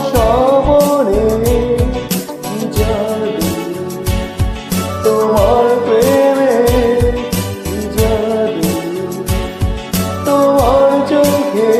শ্রবণে কি জাদু, তোমার প্রেমে কি জাদু, তোমার চোখে।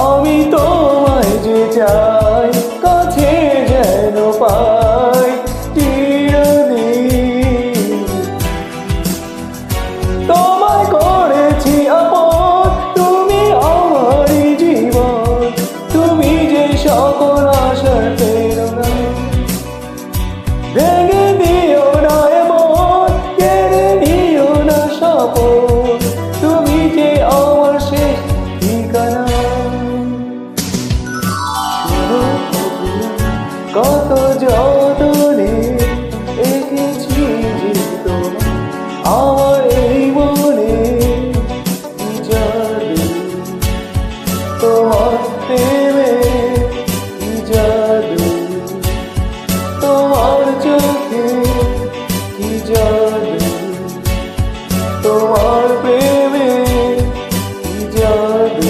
আমি তোমায় যে চাই, কাছে যেন পাই চিরদিন। তোমায় করেছি আপন, তুমি আমারই জীবন, তুমি যে সকল আশার প্রেরণা। ভেঙে দিও না এমন, কেড়ে নিও না স্বপন, তুমি যে আমার শেষ ঠিকানা। কত যতনে এঁকেছি যে তোমায় আমার এই মনে, কি জাদু, তোমার প্রেমে কি জাদু, তোমার চোখে কি জাদু, তোমার প্রেমে কি জাদু,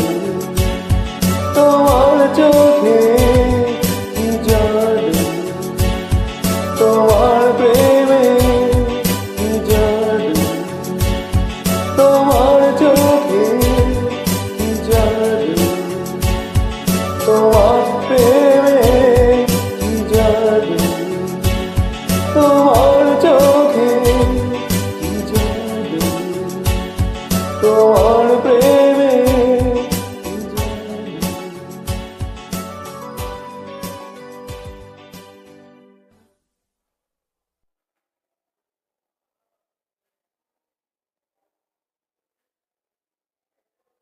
তোমার চোখে কি জাদু, তোমার প্রেমে কি জাদু, তোমার চোখে কি জাদু, তোমার প্রেমে কি জাদু, তোমার চোখে কি জাদু, তোমার